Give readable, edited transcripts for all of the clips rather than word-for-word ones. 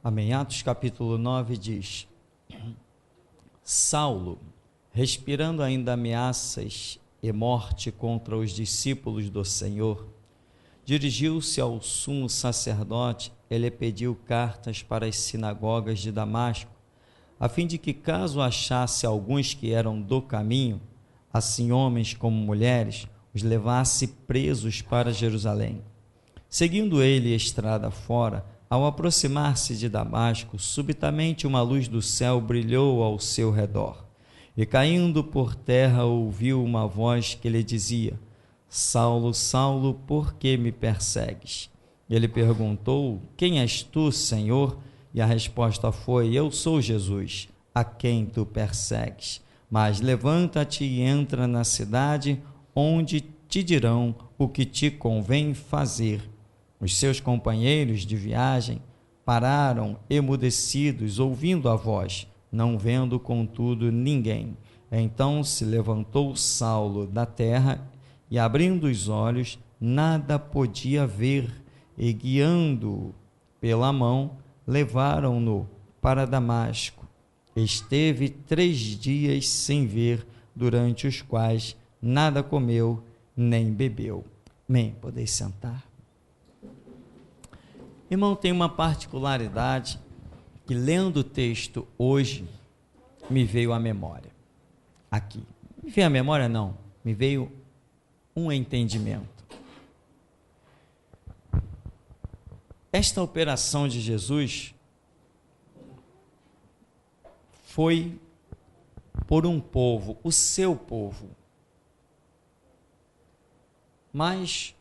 Amém. Atos capítulo 9 diz: Saulo, respirando ainda ameaças e morte contra os discípulos do Senhor, dirigiu-se ao sumo sacerdote e lhe pediu cartas para as sinagogas de Damasco, a fim de que, caso achasse alguns que eram do caminho, assim homens como mulheres, os levasse presos para Jerusalém. Seguindo ele estrada fora, ao aproximar-se de Damasco, subitamente uma luz do céu brilhou ao seu redor, e caindo por terra ouviu uma voz que lhe dizia: Saulo, Saulo, por que me persegues? Ele perguntou: Quem és tu, Senhor? E a resposta foi: Eu sou Jesus, a quem tu persegues. Mas levanta-te e entra na cidade, onde te dirão o que te convém fazer. Os seus companheiros de viagem pararam emudecidos, ouvindo a voz, não vendo, contudo, ninguém. Então se levantou Saulo da terra e, abrindo os olhos, nada podia ver, e guiando-o pela mão, levaram-no para Damasco. Esteve 3 dias sem ver, durante os quais nada comeu nem bebeu. Amém. Podeis sentar. Irmão, tem uma particularidade que, lendo o texto hoje, me veio à memória. Aqui. Me veio à memória, não. Me veio um entendimento. Esta operação de Jesus foi por um povo, o seu povo. Mas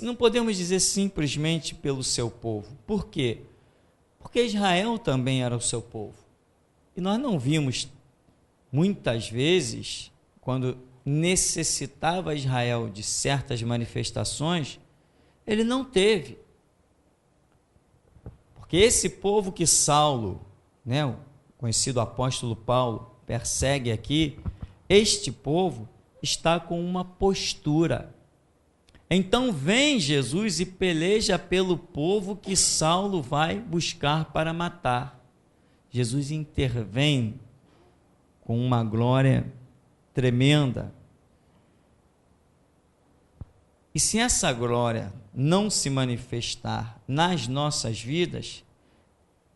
não podemos dizer simplesmente pelo seu povo. Por quê? Porque Israel também era o seu povo. E nós não vimos, muitas vezes, quando necessitava Israel de certas manifestações, ele não teve. Porque esse povo que Saulo, o conhecido apóstolo Paulo, persegue aqui, este povo está com uma postura. Então vem Jesus e peleja pelo povo que Saulo vai buscar para matar. Jesus intervém com uma glória tremenda. E se essa glória não se manifestar nas nossas vidas,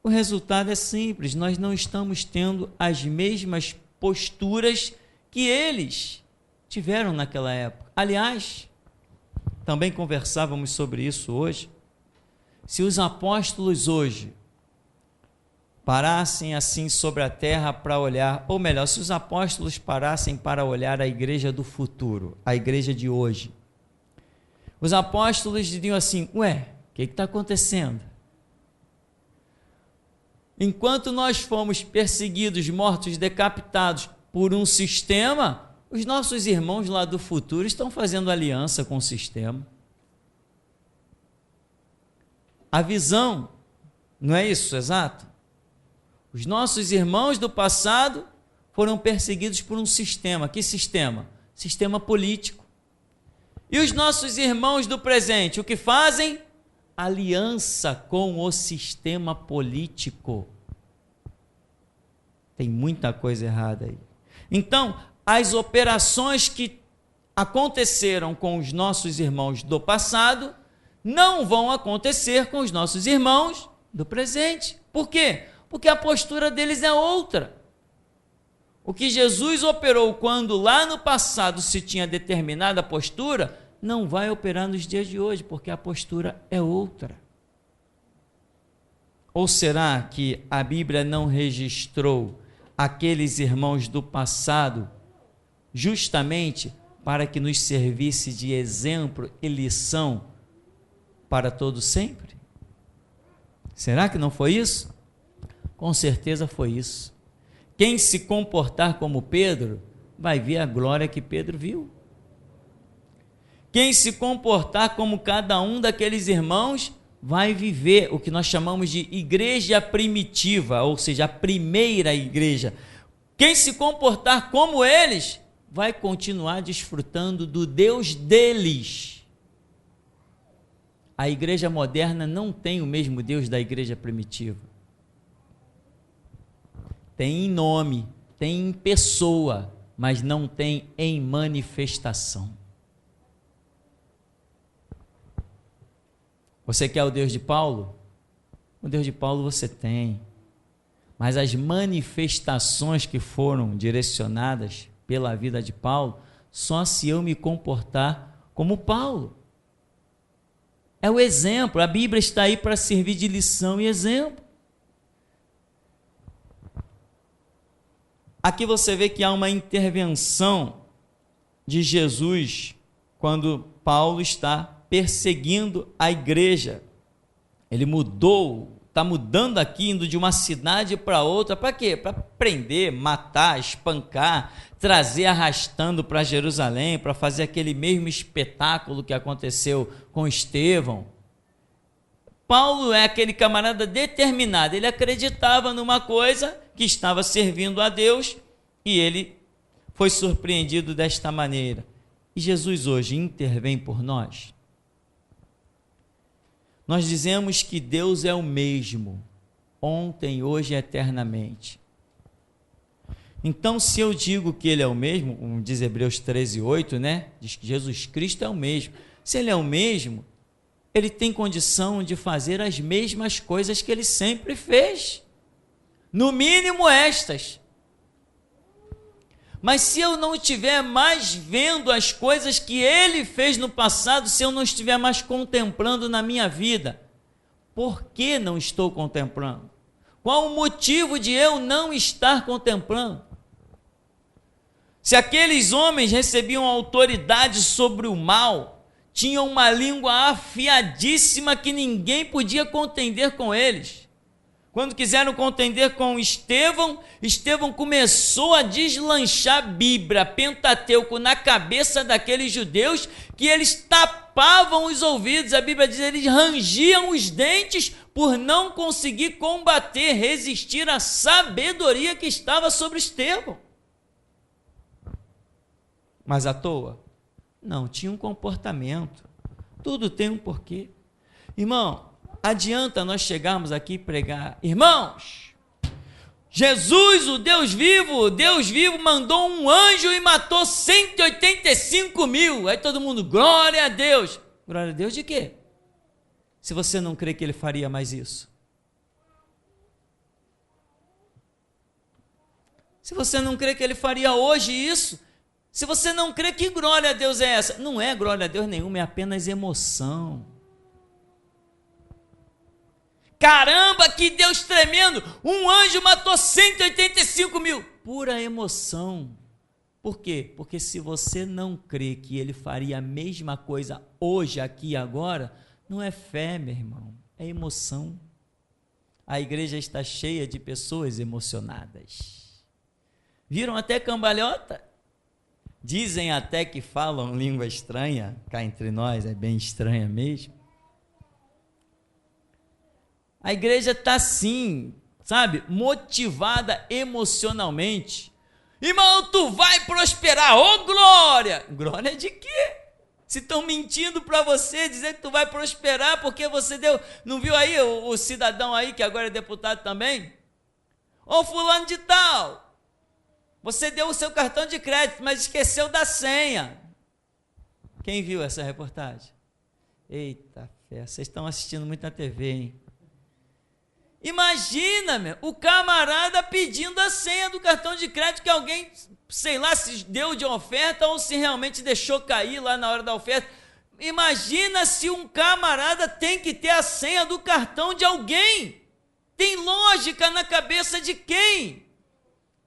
o resultado é simples: nós não estamos tendo as mesmas posturas que eles tiveram naquela época. Aliás, também conversávamos sobre isso hoje. Se os apóstolos hoje parassem assim sobre a terra para olhar, ou melhor, se os apóstolos parassem para olhar a igreja do futuro, a igreja de hoje, os apóstolos diriam assim: ué, o que está acontecendo? Enquanto nós fomos perseguidos, mortos, decapitados por um sistema, os nossos irmãos lá do futuro estão fazendo aliança com o sistema. A visão, não é isso, exato? Os nossos irmãos do passado foram perseguidos por um sistema. Que sistema? Sistema político. E os nossos irmãos do presente, o que fazem? Aliança com o sistema político. Tem muita coisa errada aí. Então, as operações que aconteceram com os nossos irmãos do passado não vão acontecer com os nossos irmãos do presente. Por quê? Porque a postura deles é outra. O que Jesus operou quando lá no passado se tinha determinada postura, não vai operar nos dias de hoje, porque a postura é outra. Ou será que a Bíblia não registrou aqueles irmãos do passado justamente para que nos servisse de exemplo e lição para todo sempre? Será que não foi isso? Com certeza foi isso. Quem se comportar como Pedro vai ver a glória que Pedro viu. Quem se comportar como cada um daqueles irmãos vai viver o que nós chamamos de igreja primitiva, ou seja, a primeira igreja. Quem se comportar como eles vai continuar desfrutando do Deus deles. A igreja moderna não tem o mesmo Deus da igreja primitiva. Tem em nome, tem em pessoa, mas não tem em manifestação. Você quer o Deus de Paulo? O Deus de Paulo você tem. Mas as manifestações que foram direcionadas pela vida de Paulo, só se eu me comportar como Paulo. É o exemplo, a Bíblia está aí para servir de lição e exemplo. Aqui você vê que há uma intervenção de Jesus quando Paulo está perseguindo a igreja. Ele está mudando aqui, indo de uma cidade para outra, para quê? Para prender, matar, espancar, trazer arrastando para Jerusalém, para fazer aquele mesmo espetáculo que aconteceu com Estevão. Paulo é aquele camarada determinado, ele acreditava numa coisa que estava servindo a Deus e ele foi surpreendido desta maneira. E Jesus hoje intervém por nós. Nós dizemos que Deus é o mesmo, ontem, hoje e eternamente. Então, se eu digo que Ele é o mesmo, como diz Hebreus 13:8, né? Diz que Jesus Cristo é o mesmo. Se Ele é o mesmo, Ele tem condição de fazer as mesmas coisas que Ele sempre fez. No mínimo estas. Mas se eu não estiver mais vendo as coisas que Ele fez no passado, se eu não estiver mais contemplando na minha vida, por que não estou contemplando? Qual o motivo de eu não estar contemplando? Se aqueles homens recebiam autoridade sobre o mal, tinham uma língua afiadíssima que ninguém podia contender com eles. Quando quiseram contender com Estevão, Estevão começou a deslanchar a Bíblia, Pentateuco, na cabeça daqueles judeus, que eles tapavam os ouvidos. A Bíblia diz que eles rangiam os dentes por não conseguir combater, resistir à sabedoria que estava sobre Estevão. Mas à toa? Não, tinha um comportamento. Tudo tem um porquê. Irmão, adianta nós chegarmos aqui e pregar: irmãos, Jesus, o Deus vivo mandou um anjo e matou 185 mil. Aí todo mundo, glória a Deus. Glória a Deus de quê? Se você não crê que ele faria mais isso. Se você não crê que ele faria hoje isso, se você não crê, que glória a Deus é essa? Não é glória a Deus nenhuma, é apenas emoção. Caramba, que Deus tremendo! Um anjo matou 185 mil. Pura emoção. Por quê? Porque se você não crê que ele faria a mesma coisa hoje, aqui e agora, não é fé, meu irmão, é emoção. A igreja está cheia de pessoas emocionadas. Viram até cambalhota? Dizem até que falam língua estranha, cá entre nós, é bem estranha mesmo. A igreja está assim, sabe, motivada emocionalmente. Irmão, tu vai prosperar, ô glória! Glória de quê? Se estão mentindo para você, dizer que tu vai prosperar porque você deu, não viu aí o cidadão aí que agora é deputado também? Ô fulano de tal, você deu o seu cartão de crédito, mas esqueceu da senha. Quem viu essa reportagem? Eita fé, vocês estão assistindo muito na TV, hein? Imagina, meu, o camarada pedindo a senha do cartão de crédito que alguém, sei lá, se deu de oferta ou se realmente deixou cair lá na hora da oferta. Imagina se um camarada tem que ter a senha do cartão de alguém. Tem lógica na cabeça de quem?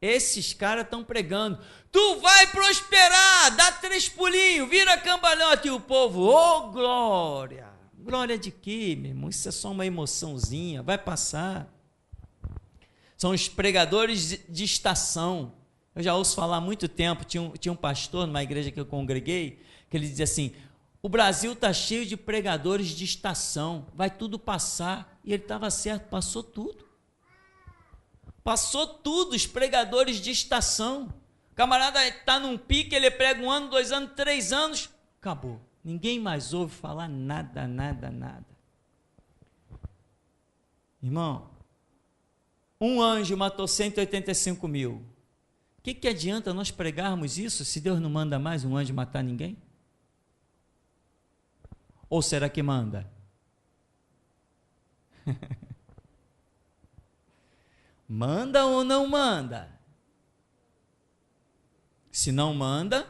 Esses caras estão pregando: tu vai prosperar, dá 3 pulinhos, vira cambalhota, e o povo, ô glória! Glória de quê, meu irmão? Isso é só uma emoçãozinha, vai passar. São os pregadores de estação. Eu já ouço falar há muito tempo, tinha um pastor numa igreja que eu congreguei, que ele dizia assim: o Brasil está cheio de pregadores de estação, vai tudo passar. E ele estava certo, passou tudo. Passou tudo, os pregadores de estação. O camarada está num pique, ele prega 1 ano, 2 anos, 3 anos, acabou. Ninguém mais ouve falar nada, nada, nada. Irmão, um anjo matou 185 mil. O que adianta nós pregarmos isso se Deus não manda mais um anjo matar ninguém? Ou será que manda? Manda ou não manda? Se não manda,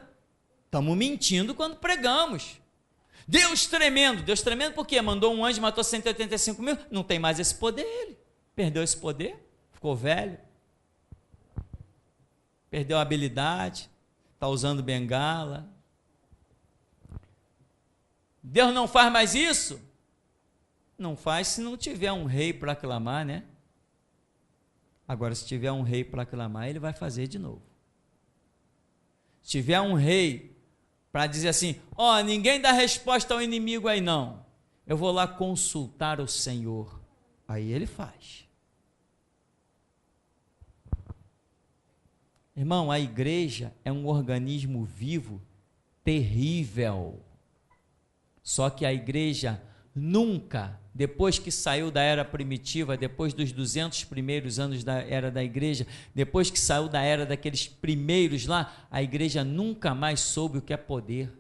estamos mentindo quando pregamos. Deus tremendo por quê? Mandou um anjo e matou 185 mil, não tem mais esse poder ele, perdeu esse poder, ficou velho, perdeu a habilidade, está usando bengala. Deus não faz mais isso? Não faz se não tiver um rei para aclamar, né? Agora, se tiver um rei para aclamar, ele vai fazer de novo. Se tiver um rei para dizer assim, ninguém dá resposta ao inimigo aí não, eu vou lá consultar o Senhor, aí ele faz. Irmão, a igreja é um organismo vivo terrível, só que a igreja nunca, depois que saiu da era primitiva, depois dos 200 primeiros anos da era da igreja, depois que saiu da era daqueles primeiros lá, a igreja nunca mais soube o que é poder.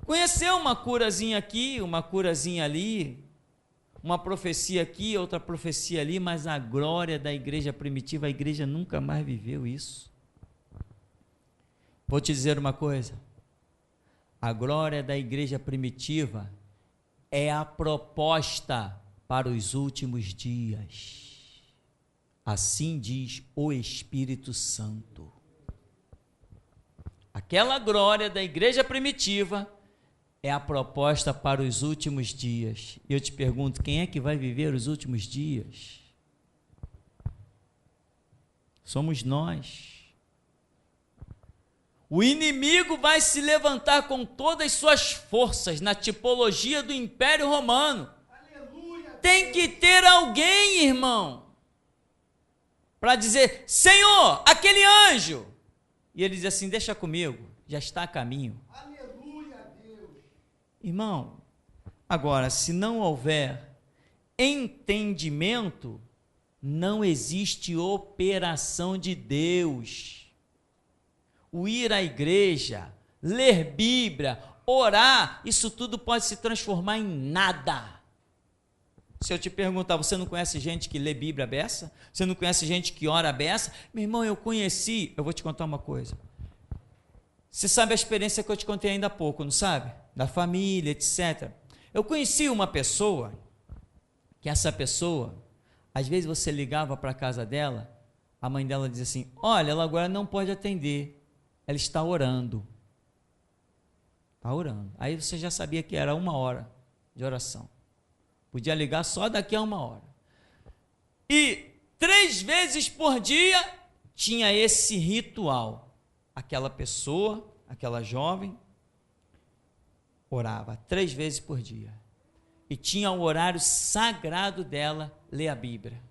Conheceu uma curazinha aqui, uma curazinha ali, uma profecia aqui, outra profecia ali, mas a glória da igreja primitiva, a igreja nunca mais viveu isso. Vou te dizer uma coisa, a glória da igreja primitiva é a proposta para os últimos dias. Assim diz o Espírito Santo. Aquela glória da igreja primitiva é a proposta para os últimos dias. E eu te pergunto, quem é que vai viver os últimos dias? Somos nós. O inimigo vai se levantar com todas as suas forças na tipologia do Império Romano. Aleluia, tem que ter alguém, irmão, para dizer, Senhor, aquele anjo. E ele diz assim, deixa comigo, já está a caminho. Aleluia, Deus. Irmão, agora, se não houver entendimento, não existe operação de Deus. O ir à igreja, ler Bíblia, orar, isso tudo pode se transformar em nada. Se eu te perguntar, você não conhece gente que lê Bíblia a beça? Você não conhece gente que ora a beça? Meu irmão, eu conheci, eu vou te contar uma coisa. Você sabe a experiência que eu te contei ainda há pouco, não sabe? Da família, etc. Eu conheci uma pessoa, que essa pessoa, às vezes você ligava para a casa dela, a mãe dela dizia assim, olha, ela agora não pode atender. Ela está orando. Está orando. Aí você já sabia que era 1 hora de oração. Podia ligar só daqui a 1 hora. E 3 vezes por dia tinha esse ritual. Aquela pessoa, aquela jovem, orava 3 vezes por dia. E tinha o horário sagrado dela ler a Bíblia.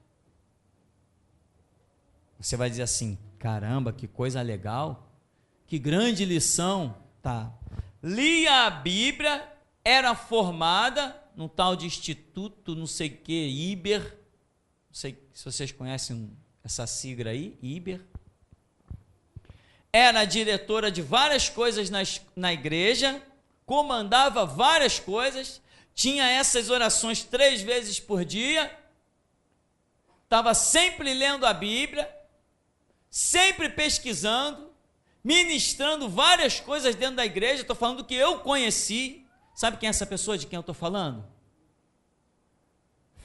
Você vai dizer assim, caramba, que coisa legal. Que grande lição, tá? Lia a Bíblia, era formada num tal de instituto, não sei o que, Iber, não sei se vocês conhecem essa sigla aí, Iber. Era diretora de várias coisas na igreja, comandava várias coisas, tinha essas orações 3 vezes por dia, estava sempre lendo a Bíblia, sempre pesquisando, ministrando várias coisas dentro da igreja. Estou falando do que eu conheci. Sabe quem é essa pessoa de quem eu estou falando?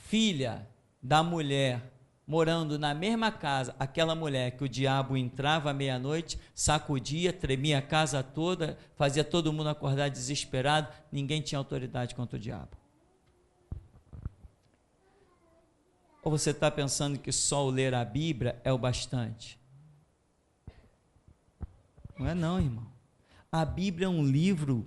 Filha da mulher, morando na mesma casa, aquela mulher que o diabo entrava à meia-noite, sacudia, tremia a casa toda, fazia todo mundo acordar desesperado, ninguém tinha autoridade contra o diabo. Ou você está pensando que só o ler a Bíblia é o bastante? Não é não, irmão. A Bíblia é um livro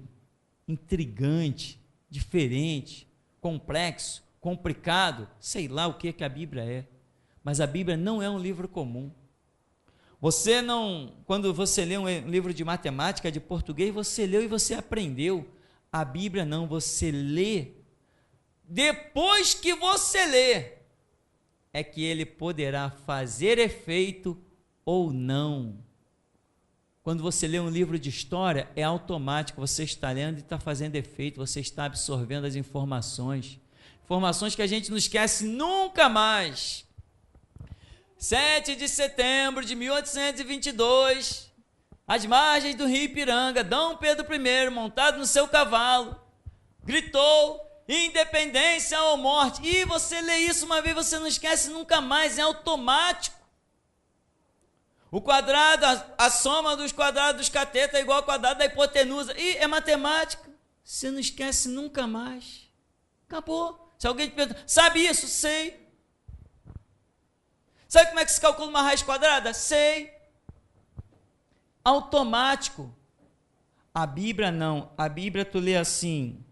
intrigante, diferente, complexo, complicado, sei lá o que a Bíblia é. Mas a Bíblia não é um livro comum. Você não, quando você lê um livro de matemática, de português, você leu e você aprendeu. A Bíblia não, você lê. Depois que você lê, é que ele poderá fazer efeito ou não. Quando você lê um livro de história, é automático, você está lendo e está fazendo efeito, você está absorvendo as informações. Informações que a gente não esquece nunca mais. 7 de setembro de 1822, às margens do rio Ipiranga, Dom Pedro I, montado no seu cavalo, gritou: independência ou morte. E você lê isso uma vez, você não esquece nunca mais, é automático. O quadrado, a soma dos quadrados dos catetos é igual ao quadrado da hipotenusa. E é matemática. Você não esquece nunca mais. Acabou. Se alguém te pergunta, sabe isso? Sei. Sabe como é que se calcula uma raiz quadrada? Sei. Automático. A Bíblia não. A Bíblia tu lê assim: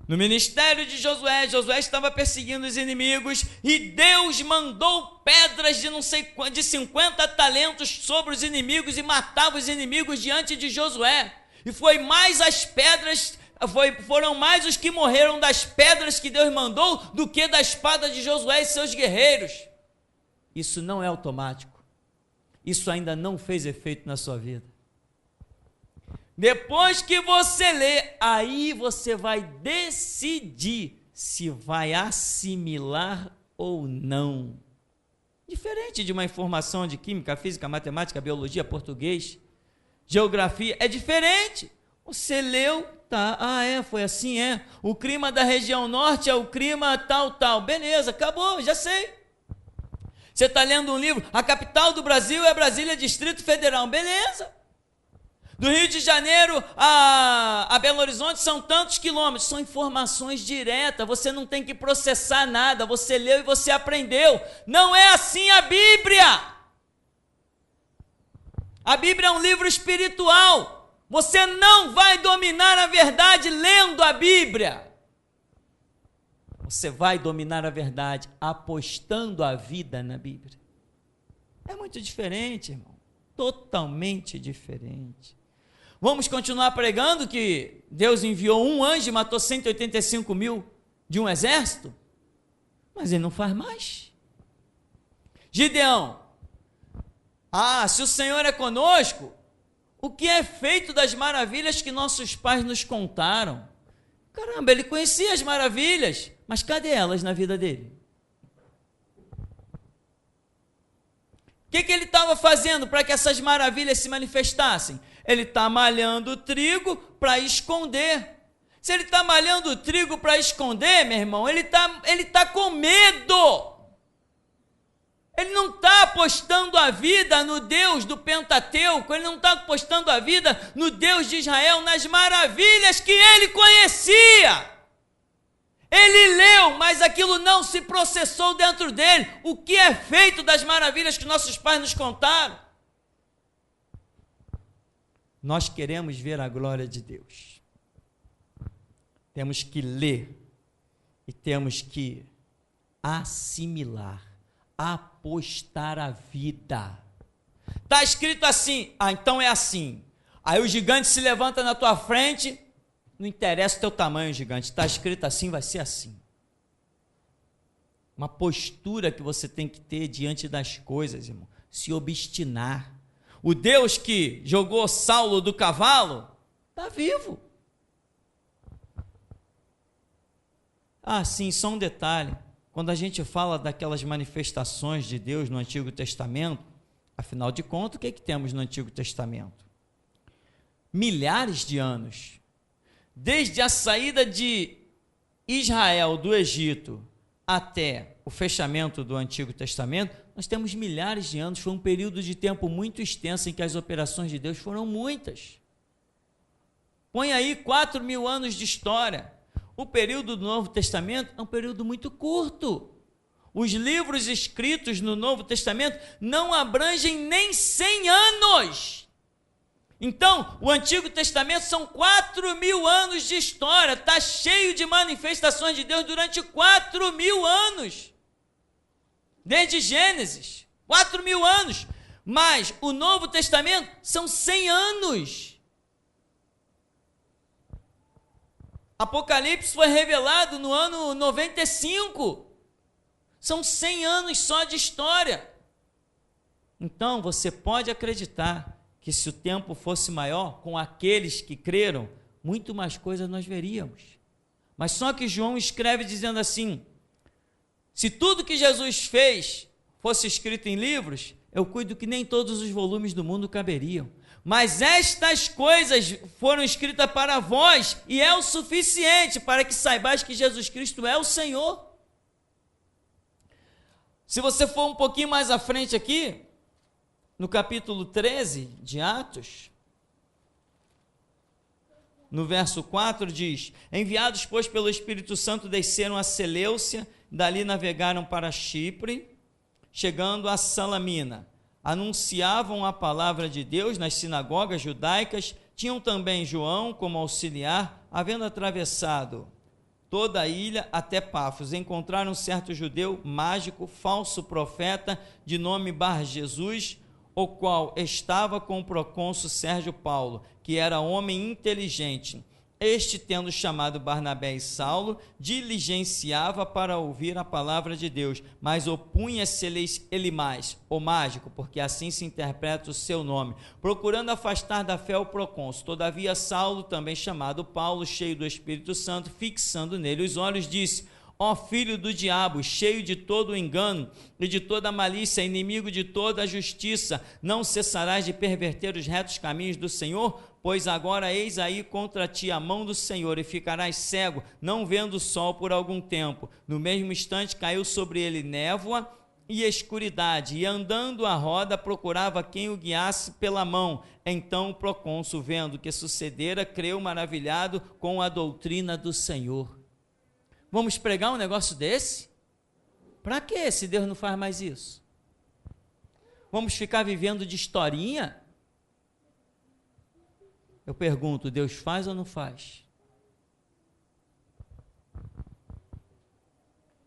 no ministério de Josué, Josué estava perseguindo os inimigos e Deus mandou pedras de 50 talentos sobre os inimigos e matava os inimigos diante de Josué. E foram mais os que morreram das pedras que Deus mandou do que da espada de Josué e seus guerreiros. Isso não é automático. Isso ainda não fez efeito na sua vida. Depois que você lê, aí você vai decidir se vai assimilar ou não. Diferente de uma informação de química, física, matemática, biologia, português, geografia, é diferente. Você leu, tá, foi assim, o clima da região norte é o clima tal, beleza, acabou, já sei. Você está lendo um livro, a capital do Brasil é Brasília, Distrito Federal, beleza. Do Rio de Janeiro a Belo Horizonte são tantos quilômetros, são informações diretas, você não tem que processar nada, você leu e você aprendeu. Não é assim a Bíblia. A Bíblia é um livro espiritual, você não vai dominar a verdade lendo a Bíblia. Você vai dominar a verdade apostando a vida na Bíblia. É muito diferente, irmão, totalmente diferente. Vamos continuar pregando que Deus enviou um anjo e matou 185 mil de um exército? Mas ele não faz mais. Gideão, se o Senhor é conosco, o que é feito das maravilhas que nossos pais nos contaram? Caramba, ele conhecia as maravilhas, mas cadê elas na vida dele? O que ele estava fazendo para que essas maravilhas se manifestassem? Ele está malhando o trigo para esconder. Se ele está malhando o trigo para esconder, meu irmão, ele tá com medo. Ele não está apostando a vida no Deus do Pentateuco, ele não está apostando a vida no Deus de Israel, nas maravilhas que ele conhecia. Ele leu, mas aquilo não se processou dentro dele. O que é feito das maravilhas que nossos pais nos contaram? Nós queremos ver a glória de Deus. Temos que ler e temos que assimilar, apostar a vida. Está escrito assim, então é assim. Aí o gigante se levanta na tua frente, não interessa o teu tamanho, gigante, está escrito assim, vai ser assim. Uma postura que você tem que ter diante das coisas, irmão, se obstinar. O Deus que jogou Saulo do cavalo, está vivo. Sim, só um detalhe. Quando a gente fala daquelas manifestações de Deus no Antigo Testamento, afinal de contas, o que temos no Antigo Testamento? Milhares de anos. Desde a saída de Israel do Egito até o fechamento do Antigo Testamento, nós temos milhares de anos. Foi um período de tempo muito extenso em que as operações de Deus foram muitas. Põe aí 4.000 anos de história. O período do Novo Testamento é um período muito curto. Os livros escritos no Novo Testamento não abrangem nem 100 anos. Então, o Antigo Testamento são 4.000 anos de história, está cheio de manifestações de Deus durante 4.000 anos. Desde Gênesis, 4.000 anos. Mas o Novo Testamento são 100 anos. Apocalipse foi revelado no ano 95. São 100 anos só de história. Então, você pode acreditar que se o tempo fosse maior, com aqueles que creram, muito mais coisas nós veríamos. Mas só que João escreve dizendo assim: se tudo que Jesus fez fosse escrito em livros, eu cuido que nem todos os volumes do mundo caberiam. Mas estas coisas foram escritas para vós, e é o suficiente para que saibais que Jesus Cristo é o Senhor. Se você for um pouquinho mais à frente aqui, no capítulo 13 de Atos, no verso 4 diz: enviados, pois, pelo Espírito Santo, desceram a Seleucia, dali navegaram para Chipre, chegando a Salamina. Anunciavam a palavra de Deus nas sinagogas judaicas, tinham também João como auxiliar. Havendo atravessado toda a ilha até Pafos, encontraram um certo judeu mágico, falso profeta, de nome Bar-Jesus, o qual estava com o procônsul Sérgio Paulo, que era homem inteligente. Este, tendo chamado Barnabé e Saulo, diligenciava para ouvir a palavra de Deus, mas opunha-se-lhes Elimás, o mágico, porque assim se interpreta o seu nome, procurando afastar da fé o procônsul. Todavia Saulo, também chamado Paulo, cheio do Espírito Santo, fixando nele os olhos, disse: ó filho do diabo, cheio de todo o engano e de toda a malícia, inimigo de toda a justiça, não cessarás de perverter os retos caminhos do Senhor? Pois agora eis aí contra ti a mão do Senhor, e ficarás cego, não vendo o sol por algum tempo. No mesmo instante caiu sobre ele névoa e escuridade, e andando à roda procurava quem o guiasse pela mão. Então o procônsul, vendo o que sucedera, creu maravilhado com a doutrina do Senhor. Vamos pregar um negócio desse? Para quê, se Deus não faz mais isso? Vamos ficar vivendo de historinha? Eu pergunto, Deus faz ou não faz?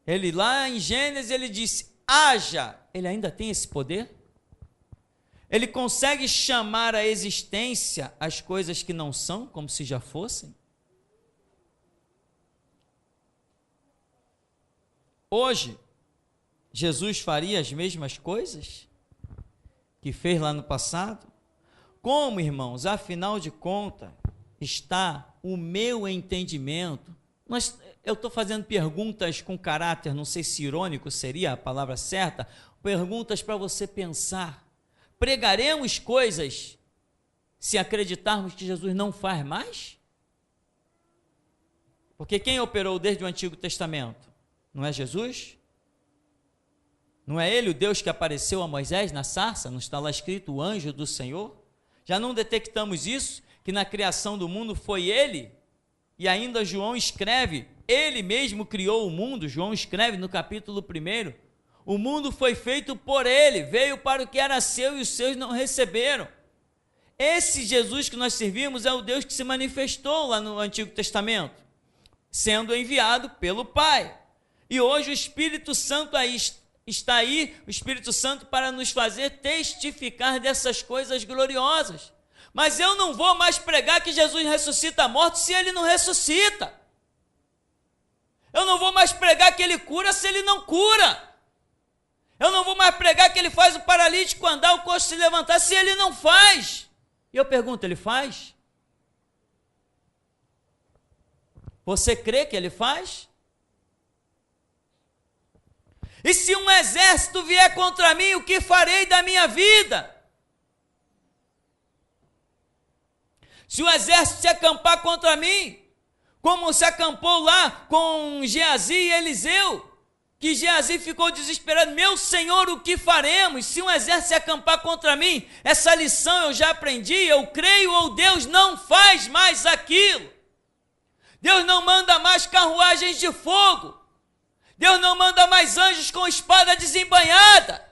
Ele lá em Gênesis, ele disse: haja. Ele ainda tem esse poder? Ele consegue chamar à existência as coisas que não são, como se já fossem? Hoje, Jesus faria as mesmas coisas que fez lá no passado? Como, irmãos, afinal de contas, está o meu entendimento? Eu estou fazendo perguntas com caráter, não sei se irônico seria a palavra certa, perguntas para você pensar. Pregaremos coisas se acreditarmos que Jesus não faz mais? Porque quem operou desde o Antigo Testamento? Não é Jesus? Não é ele o Deus que apareceu a Moisés na sarça? Não está lá escrito o anjo do Senhor? Já não detectamos isso? Que na criação do mundo foi ele? E ainda João escreve, ele mesmo criou o mundo. João escreve no capítulo 1, o mundo foi feito por ele, veio para o que era seu e os seus não receberam. Esse Jesus que nós servimos é o Deus que se manifestou lá no Antigo Testamento, sendo enviado pelo Pai. E hoje o Espírito Santo está aí, o Espírito Santo, para nos fazer testificar dessas coisas gloriosas. Mas eu não vou mais pregar que Jesus ressuscita mortos se ele não ressuscita. Eu não vou mais pregar que ele cura se ele não cura. Eu não vou mais pregar que ele faz o paralítico andar, o coxo se levantar, se ele não faz. E eu pergunto, ele faz? Você crê que ele faz? E se um exército vier contra mim, o que farei da minha vida? Se o exército se acampar contra mim, como se acampou lá com Geazi e Eliseu, que Geazi ficou desesperado: meu Senhor, o que faremos? Se um exército se acampar contra mim, essa lição eu já aprendi, eu creio, ou Deus não faz mais aquilo. Deus não manda mais carruagens de fogo. Deus não manda mais anjos com espada desembainhada.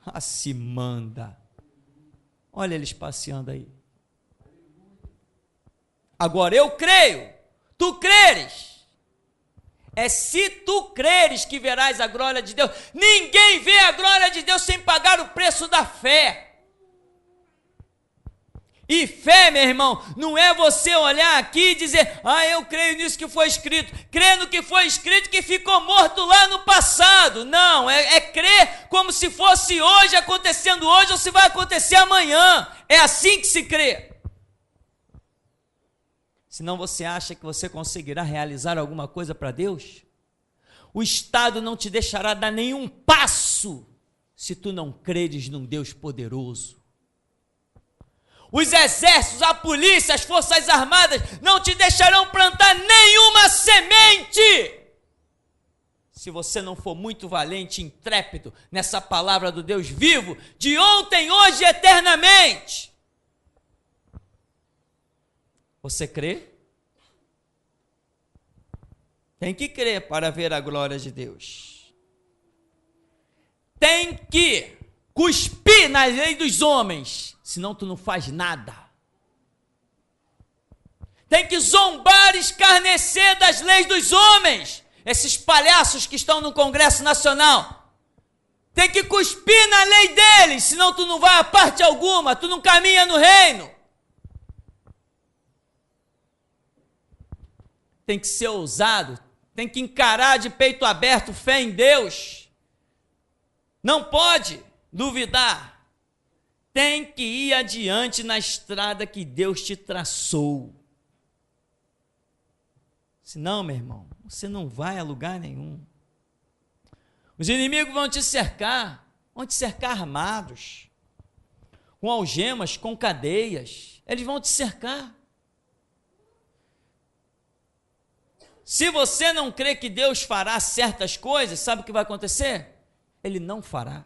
Ah, se manda. Olha eles passeando aí. Agora eu creio, tu creres. É se tu creres que verás a glória de Deus. Ninguém vê a glória de Deus sem pagar o preço da fé. E fé, meu irmão, não é você olhar aqui e dizer, eu creio nisso que foi escrito. Crer no que foi escrito que ficou morto lá no passado. Não, é crer como se fosse hoje, acontecendo hoje, ou se vai acontecer amanhã. É assim que se crê. Senão você acha que você conseguirá realizar alguma coisa para Deus? O Estado não te deixará dar nenhum passo se tu não creres num Deus poderoso. Os exércitos, a polícia, as forças armadas não te deixarão plantar nenhuma semente se você não for muito valente e intrépido nessa palavra do Deus vivo, de ontem, hoje e eternamente. Você crê? Tem que crer para ver a glória de Deus. Tem que cuspir na lei dos homens, senão tu não faz nada. Tem que zombar, escarnecer das leis dos homens, esses palhaços que estão no Congresso Nacional. Tem que cuspir na lei deles, senão tu não vai a parte alguma, tu não caminha no reino. Tem que ser ousado, tem que encarar de peito aberto, fé em Deus. Não pode duvidar. Tem que ir adiante na estrada que Deus te traçou. Senão, meu irmão, você não vai a lugar nenhum. Os inimigos vão te cercar armados, com algemas, com cadeias. Eles vão te cercar. Se você não crê que Deus fará certas coisas, sabe o que vai acontecer? Ele não fará.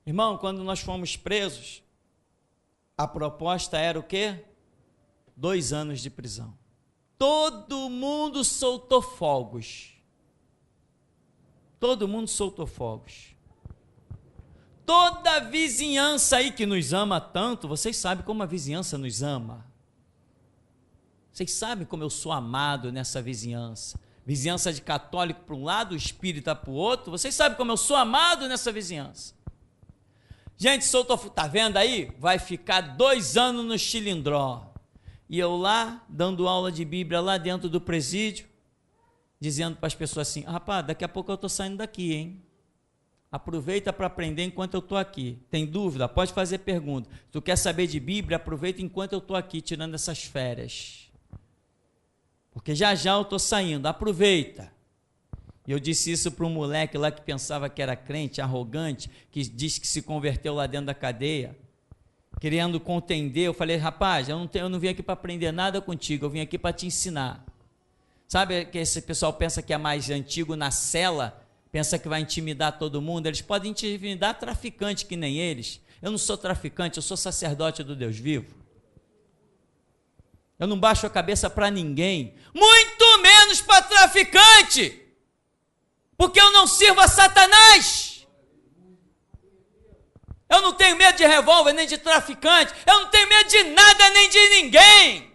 Irmão, quando nós fomos presos, a proposta era o quê? 2 anos de prisão. Todo mundo soltou fogos. Todo mundo soltou fogos. Toda a vizinhança aí que nos ama tanto, vocês sabem como a vizinhança nos ama. Vocês sabem como eu sou amado nessa vizinhança. Vizinhança de católico para um lado, espírita para o outro. Vocês sabem como eu sou amado nessa vizinhança. Gente, soltou, tá vendo aí? Vai ficar 2 anos no Chilindró. E eu lá, dando aula de Bíblia lá dentro do presídio, dizendo para as pessoas assim, rapaz, daqui a pouco eu estou saindo daqui, hein? Aproveita para aprender enquanto eu estou aqui. Tem dúvida? Pode fazer pergunta. Se tu quer saber de Bíblia, aproveita enquanto eu estou aqui, tirando essas férias. Porque já eu estou saindo, aproveita. E eu disse isso para um moleque lá que pensava que era crente, arrogante, que disse que se converteu lá dentro da cadeia, querendo contender. Eu falei, rapaz, eu não vim aqui para aprender nada contigo, eu vim aqui para te ensinar. Sabe que esse pessoal pensa que é mais antigo na cela, pensa que vai intimidar todo mundo? Eles podem intimidar traficante que nem eles. Eu não sou traficante, eu sou sacerdote do Deus vivo. Eu não baixo a cabeça para ninguém, muito menos para traficante, porque eu não sirvo a Satanás. Eu não tenho medo de revólver, nem de traficante, eu não tenho medo de nada, nem de ninguém.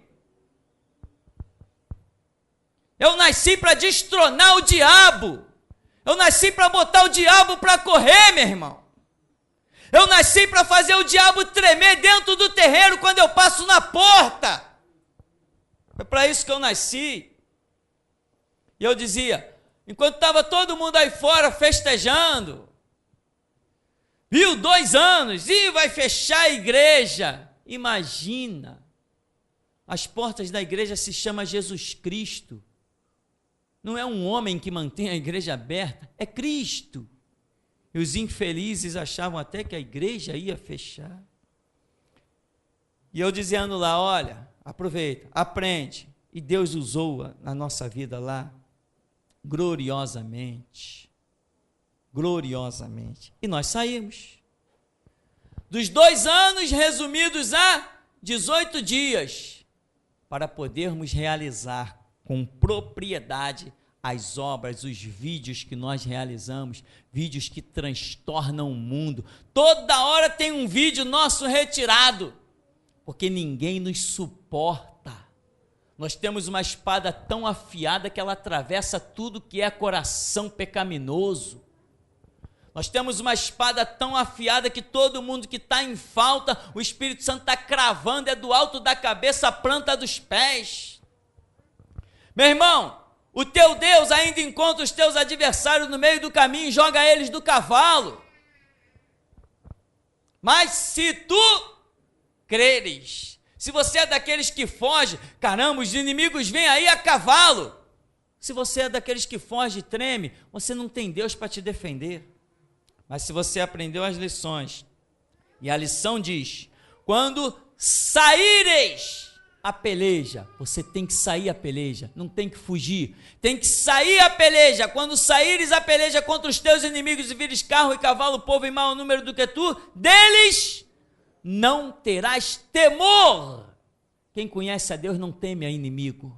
Eu nasci para destronar o diabo, eu nasci para botar o diabo para correr, meu irmão. Eu nasci para fazer o diabo tremer dentro do terreiro quando eu passo na porta. Foi para isso que eu nasci. E eu dizia, enquanto estava todo mundo aí fora festejando, viu, 2 anos, e vai fechar a igreja. Imagina, as portas da igreja se chamam Jesus Cristo. Não é um homem que mantém a igreja aberta, é Cristo. E os infelizes achavam até que a igreja ia fechar. E eu dizendo lá, olha, aproveita, aprende. E Deus usou na nossa vida lá, gloriosamente. Gloriosamente. E nós saímos. Dos 2 anos resumidos a 18 dias, para podermos realizar com propriedade as obras, os vídeos que nós realizamos, vídeos que transtornam o mundo. Toda hora tem um vídeo nosso retirado, porque ninguém nos suporta. Nós temos uma espada tão afiada que ela atravessa tudo que é coração pecaminoso. Nós temos uma espada tão afiada que todo mundo que está em falta, o Espírito Santo está cravando, é do alto da cabeça à planta dos pés. Meu irmão, o teu Deus ainda encontra os teus adversários no meio do caminho e joga eles do cavalo. Mas se tu creres, se você é daqueles que foge, caramba, os inimigos vêm aí a cavalo. Se você é daqueles que foge e treme, você não tem Deus para te defender. Mas se você aprendeu as lições, e a lição diz, quando saíreis a peleja, você tem que sair a peleja, não tem que fugir, tem que sair a peleja. Quando saíres a peleja contra os teus inimigos e vires carro e cavalo, povo em maior número do que tu, deles não terás temor. Quem conhece a Deus não teme a inimigo.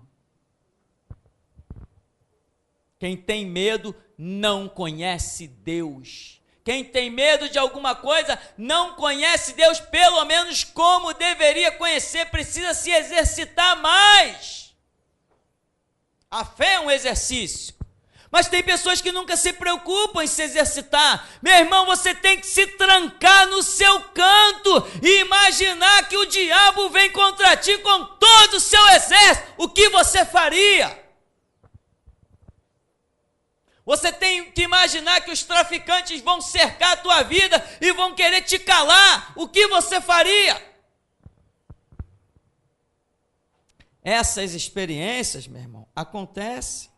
Quem tem medo não conhece Deus. Quem tem medo de alguma coisa não conhece Deus, pelo menos como deveria conhecer, precisa se exercitar mais. A fé é um exercício, mas tem pessoas que nunca se preocupam em se exercitar. Meu irmão, você tem que se trancar no seu canto e imaginar que o diabo vem contra ti com todo o seu exército. O que você faria? Você tem que imaginar que os traficantes vão cercar a tua vida e vão querer te calar. O que você faria? Essas experiências, meu irmão, acontecem.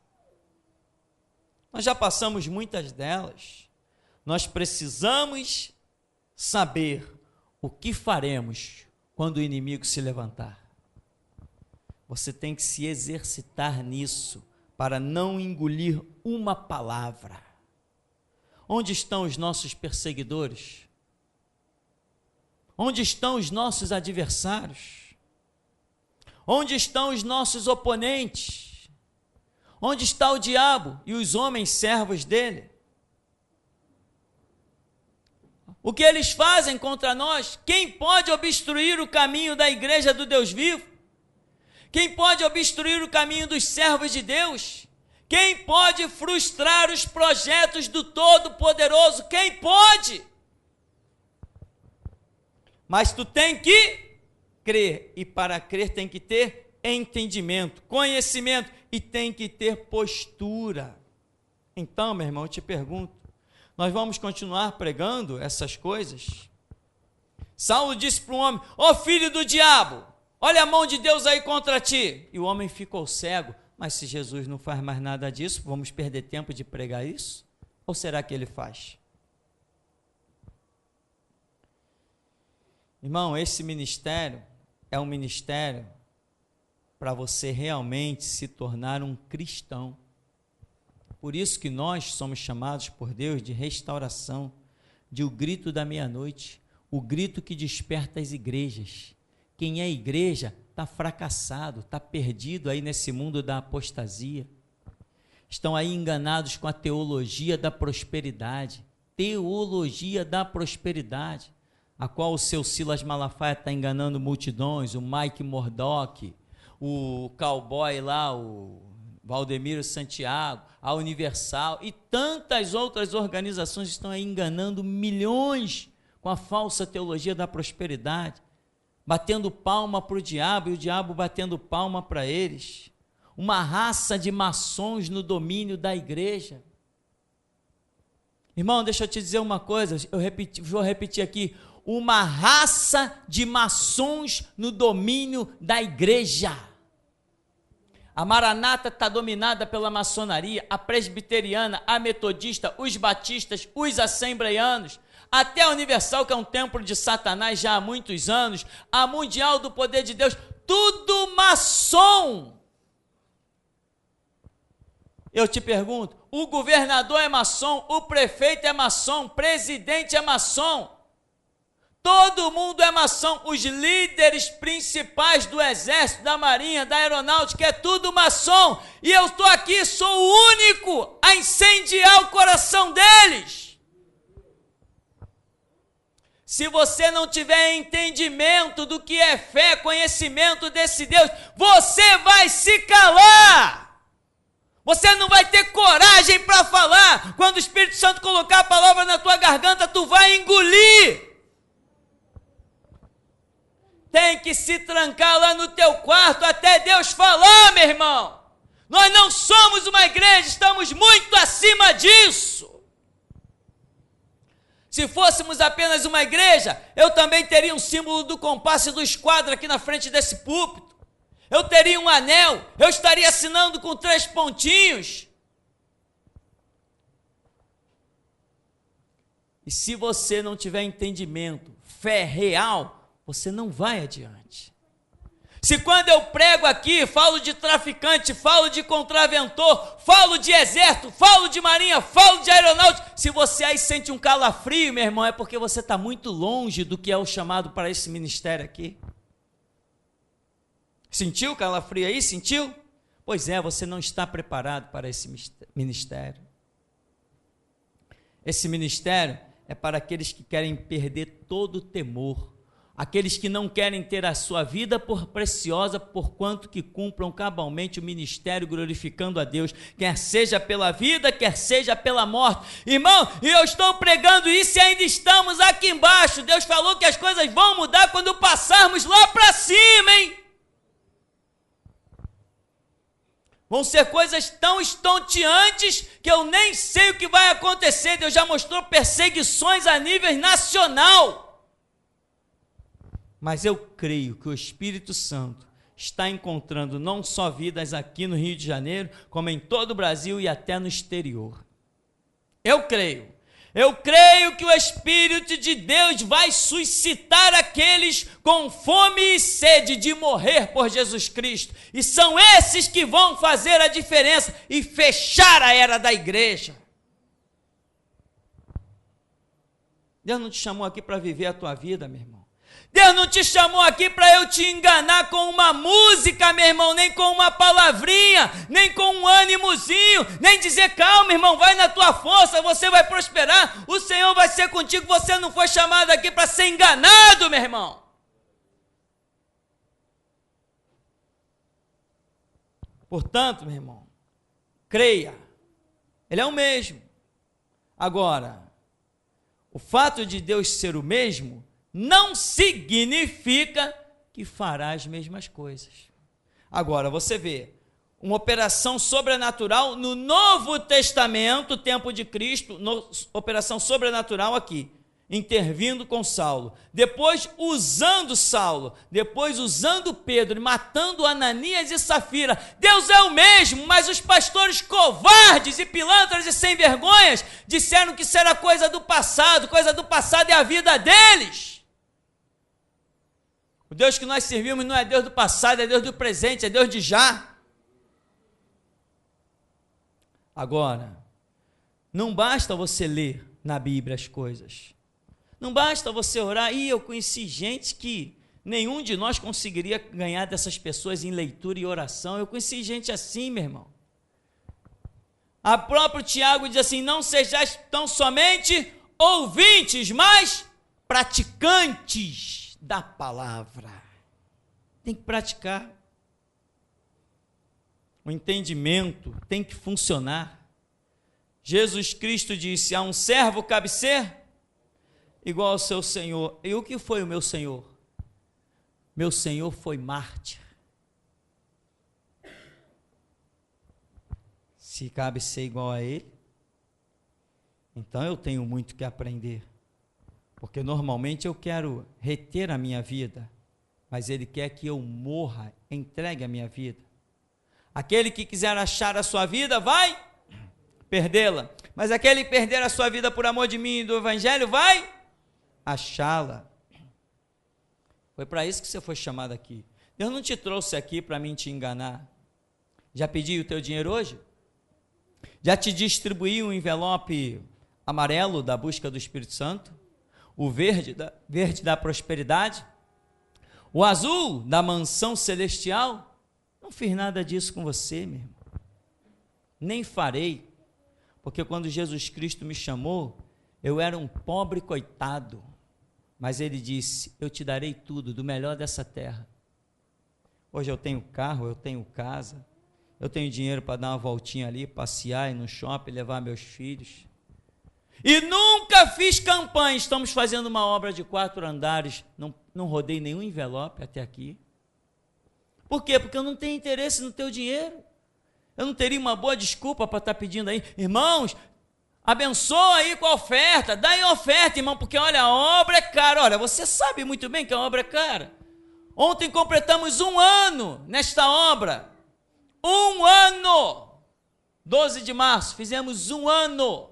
Nós já passamos muitas delas. Nós precisamos saber o que faremos quando o inimigo se levantar. Você tem que se exercitar nisso, para não engolir uma palavra. Onde estão os nossos perseguidores? Onde estão os nossos adversários? Onde estão os nossos oponentes? Onde está o diabo e os homens servos dele? O que eles fazem contra nós? Quem pode obstruir o caminho da igreja do Deus vivo? Quem pode obstruir o caminho dos servos de Deus? Quem pode frustrar os projetos do Todo-Poderoso? Quem pode? Mas tu tem que crer, e para crer tem que ter entendimento, conhecimento, e tem que ter postura. Então, meu irmão, eu te pergunto, nós vamos continuar pregando essas coisas? Saulo disse para um homem, ó filho do diabo, olha a mão de Deus aí contra ti. E o homem ficou cego. Mas se Jesus não faz mais nada disso, vamos perder tempo de pregar isso? Ou será que ele faz? Irmão, esse ministério é um ministério para você realmente se tornar um cristão. Por isso que nós somos chamados por Deus de restauração, de o grito da meia-noite, o grito que desperta as igrejas. Quem é igreja está fracassado, está perdido aí nesse mundo da apostasia. Estão aí enganados com a teologia da prosperidade, a qual o seu Silas Malafaia está enganando multidões, o Mike Murdock, o cowboy lá, o Valdemiro Santiago, a Universal e tantas outras organizações estão aí enganando milhões com a falsa teologia da prosperidade, batendo palma para o diabo e o diabo batendo palma para eles. Uma raça de maçons no domínio da igreja. Irmão, deixa eu te dizer uma coisa, vou repetir aqui. Uma raça de maçons no domínio da igreja. A Maranata está dominada pela maçonaria, a presbiteriana, a metodista, os batistas, os assembleianos, até a Universal, que é um templo de Satanás já há muitos anos, a Mundial do Poder de Deus, tudo maçom. Eu te pergunto, o governador é maçom, o prefeito é maçom, o presidente é maçom, todo mundo é maçom, os líderes principais do exército, da marinha, da aeronáutica, é tudo maçom, e eu estou aqui, sou o único a incendiar o coração deles. Se você não tiver entendimento do que é fé, conhecimento desse Deus, você vai se calar. Você não vai ter coragem para falar. Quando o Espírito Santo colocar a palavra na tua garganta, tu vai engolir. Tem que se trancar lá no teu quarto até Deus falar, meu irmão. Nós não somos uma igreja, estamos muito acima disso. Se fôssemos apenas uma igreja, eu também teria um símbolo do compasso e do esquadro aqui na frente desse púlpito. Eu teria um anel, eu estaria assinando com 3 pontinhos. E se você não tiver entendimento, fé real, você não vai adiante. Se quando eu prego aqui, falo de traficante, falo de contraventor, falo de exército, falo de marinha, falo de aeronáutica, se você aí sente um calafrio, meu irmão, é porque você está muito longe do que é o chamado para esse ministério aqui. Sentiu o calafrio aí? Sentiu? Pois é, você não está preparado para esse ministério. Esse ministério é para aqueles que querem perder todo o temor, aqueles que não querem ter a sua vida por preciosa, porquanto que cumpram cabalmente o ministério glorificando a Deus, quer seja pela vida, quer seja pela morte. Irmão, e eu estou pregando isso e ainda estamos aqui embaixo. Deus falou que as coisas vão mudar quando passarmos lá para cima, hein? Vão ser coisas tão estonteantes que eu nem sei o que vai acontecer. Deus já mostrou perseguições a nível nacional. Mas eu creio que o Espírito Santo está encontrando não só vidas aqui no Rio de Janeiro, como em todo o Brasil e até no exterior. Eu creio que o Espírito de Deus vai suscitar aqueles com fome e sede de morrer por Jesus Cristo. E são esses que vão fazer a diferença e fechar a era da igreja. Deus não te chamou aqui para viver a tua vida, meu irmão. Deus não te chamou aqui para eu te enganar com uma música, meu irmão, nem com uma palavrinha, nem com um ânimozinho, nem dizer, calma, irmão, vai na tua força, você vai prosperar, o Senhor vai ser contigo. Você não foi chamado aqui para ser enganado, meu irmão. Portanto, meu irmão, creia, Ele é o mesmo. Agora, o fato de Deus ser o mesmo não significa que fará as mesmas coisas. Agora, você vê, uma operação sobrenatural no Novo Testamento, tempo de Cristo, operação sobrenatural aqui, intervindo com Saulo, depois usando Saulo, depois usando Pedro, matando Ananias e Safira. Deus é o mesmo, mas os pastores covardes e pilantras e sem vergonhas disseram que isso era coisa do passado é a vida deles. O Deus que nós servimos não é Deus do passado, é Deus do presente, é Deus de já. Agora, não basta você ler na Bíblia as coisas. Não basta você orar. E eu conheci gente que nenhum de nós conseguiria ganhar dessas pessoas em leitura e oração. Eu conheci gente assim, meu irmão. A próprio Tiago diz assim, não sejais tão somente ouvintes, mas praticantes da palavra. Tem que praticar. O entendimento tem que funcionar. Jesus Cristo disse, a um servo cabe ser igual ao seu Senhor. E o que foi o meu Senhor? Meu Senhor foi mártir. Se cabe ser igual a Ele, então eu tenho muito que aprender. Porque normalmente eu quero reter a minha vida, mas Ele quer que eu morra, entregue a minha vida. Aquele que quiser achar a sua vida, vai perdê-la. Mas aquele que perder a sua vida por amor de mim e do Evangelho, vai achá-la. Foi para isso que você foi chamado aqui. Deus não te trouxe aqui para mim te enganar. Já pedi o teu dinheiro hoje? Já te distribuí um envelope amarelo da busca do Espírito Santo? O verde da prosperidade? O azul da mansão celestial? Não fiz nada disso com você, meu irmão. Nem farei. Porque quando Jesus Cristo me chamou, eu era um pobre coitado. Mas Ele disse, eu te darei tudo, do melhor dessa terra. Hoje eu tenho carro, eu tenho casa. eu tenho dinheiro para dar uma voltinha ali, passear, ir no shopping, levar meus filhos. E nunca fiz campanha. Estamos fazendo uma obra de 4 andares, não rodei nenhum envelope até aqui. Por quê? Porque eu não tenho interesse no teu dinheiro. Eu não teria uma boa desculpa para estar pedindo aí, irmãos, abençoa aí com a oferta, dá aí a oferta, irmão, porque olha, a obra é cara. Olha, você sabe muito bem que a obra é cara. Ontem completamos 1 ano nesta obra. 1 ano! 12 de março, fizemos 1 ano.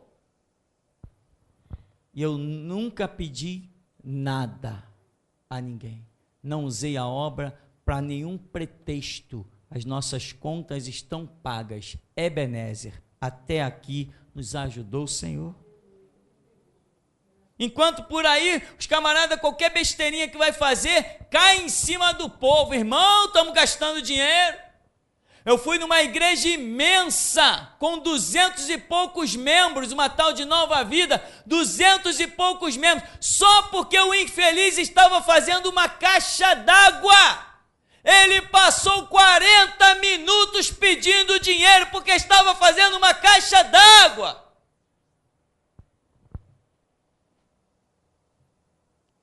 E eu nunca pedi nada a ninguém. Não usei a obra para nenhum pretexto. As nossas contas estão pagas. Ebenezer, até aqui nos ajudou o Senhor. Enquanto por aí, os camaradas, qualquer besteirinha que vai fazer, cai em cima do povo. Irmão, estamos gastando dinheiro. Eu fui numa igreja imensa, com 200 e poucos membros, uma tal de Nova Vida, 200 e poucos membros, só porque o infeliz estava fazendo uma caixa d'água. Ele passou 40 minutos pedindo dinheiro, porque estava fazendo uma caixa d'água.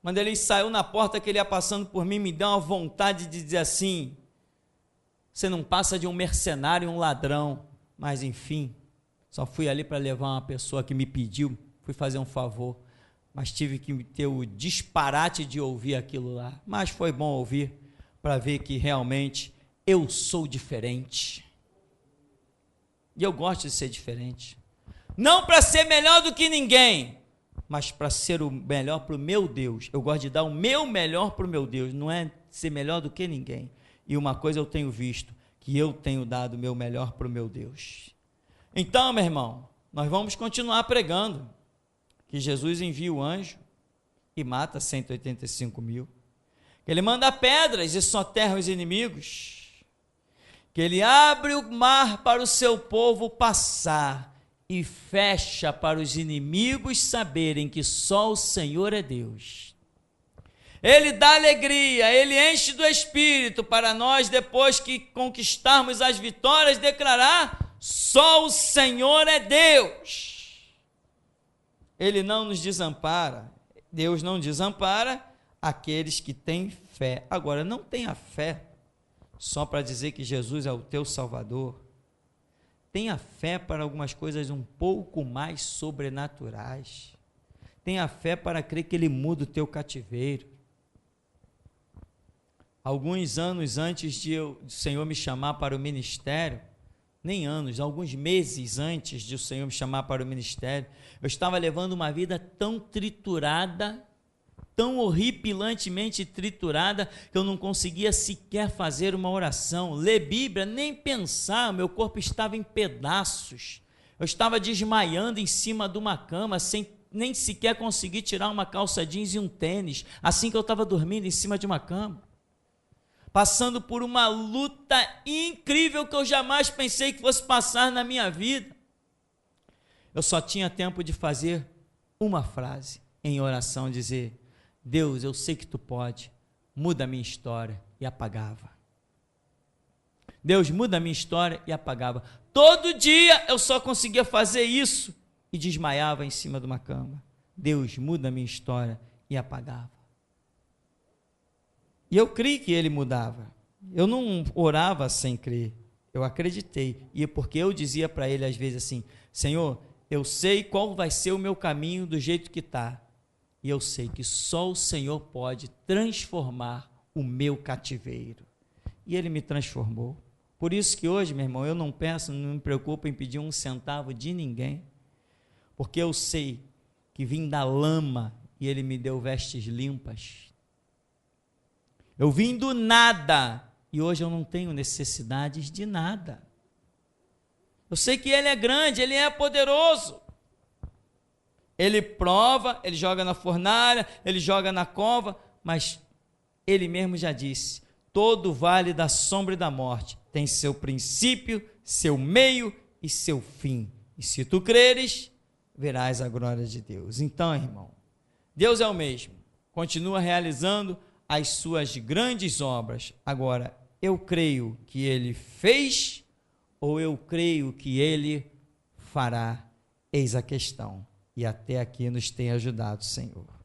Quando ele saiu na porta que ele ia passando por mim, me deu uma vontade de dizer assim, você não passa de um mercenário, um ladrão, mas enfim, só fui ali para levar uma pessoa que me pediu, fui fazer um favor, mas tive que ter o disparate de ouvir aquilo lá, mas foi bom ouvir, para ver que realmente eu sou diferente, e eu gosto de ser diferente, não para ser melhor do que ninguém, mas para ser o melhor para o meu Deus. Eu gosto de dar o meu melhor para o meu Deus, não é ser melhor do que ninguém. E uma coisa eu tenho visto, que eu tenho dado o meu melhor para o meu Deus. Então, meu irmão, nós vamos continuar pregando, que Jesus envia o anjo e mata 185 mil, que ele manda pedras e soterra os inimigos, que ele abre o mar para o seu povo passar, e fecha para os inimigos saberem que só o Senhor é Deus. Ele dá alegria, ele enche do Espírito para nós, depois que conquistarmos as vitórias, declarar: só o Senhor é Deus. Ele não nos desampara, Deus não desampara aqueles que têm fé. Agora, não tenha fé só para dizer que Jesus é o teu Salvador. Tenha fé para algumas coisas um pouco mais sobrenaturais. Tenha fé para crer que Ele muda o teu cativeiro. Alguns anos antes de o Senhor me chamar para o ministério, nem anos, alguns meses antes de o Senhor me chamar para o ministério, eu estava levando uma vida tão triturada, tão horripilantemente triturada, que eu não conseguia sequer fazer uma oração, ler Bíblia, nem pensar, meu corpo estava em pedaços, eu estava desmaiando em cima de uma cama, sem nem sequer conseguir tirar uma calça jeans e um tênis, assim que eu estava dormindo em cima de uma cama, passando por uma luta incrível que eu jamais pensei que fosse passar na minha vida. Eu só tinha tempo de fazer uma frase em oração, dizer: Deus, eu sei que tu pode, muda a minha história, e apagava. Deus, muda a minha história, e apagava. Todo dia eu só conseguia fazer isso e desmaiava em cima de uma cama. Deus, muda a minha história, e apagava. E eu criei que Ele mudava. Eu não orava sem crer, eu acreditei. E porque eu dizia para Ele às vezes assim: Senhor, eu sei qual vai ser o meu caminho do jeito que está. E eu sei que só o Senhor pode transformar o meu cativeiro. E Ele me transformou. Por isso que hoje, meu irmão, eu não peço, não me preocupo em pedir 1 centavo de ninguém, porque eu sei que vim da lama e Ele me deu vestes limpas. Eu vim do nada e hoje eu não tenho necessidades de nada. Eu sei que Ele é grande, Ele é poderoso. Ele prova, Ele joga na fornalha, Ele joga na cova, mas Ele mesmo já disse: todo vale da sombra e da morte tem seu princípio, seu meio e seu fim. E se tu creres, verás a glória de Deus. Então, irmão, Deus é o mesmo, continua realizando as suas grandes obras. Agora, eu creio que Ele fez ou eu creio que Ele fará? Eis a questão. E até aqui nos tem ajudado, Senhor.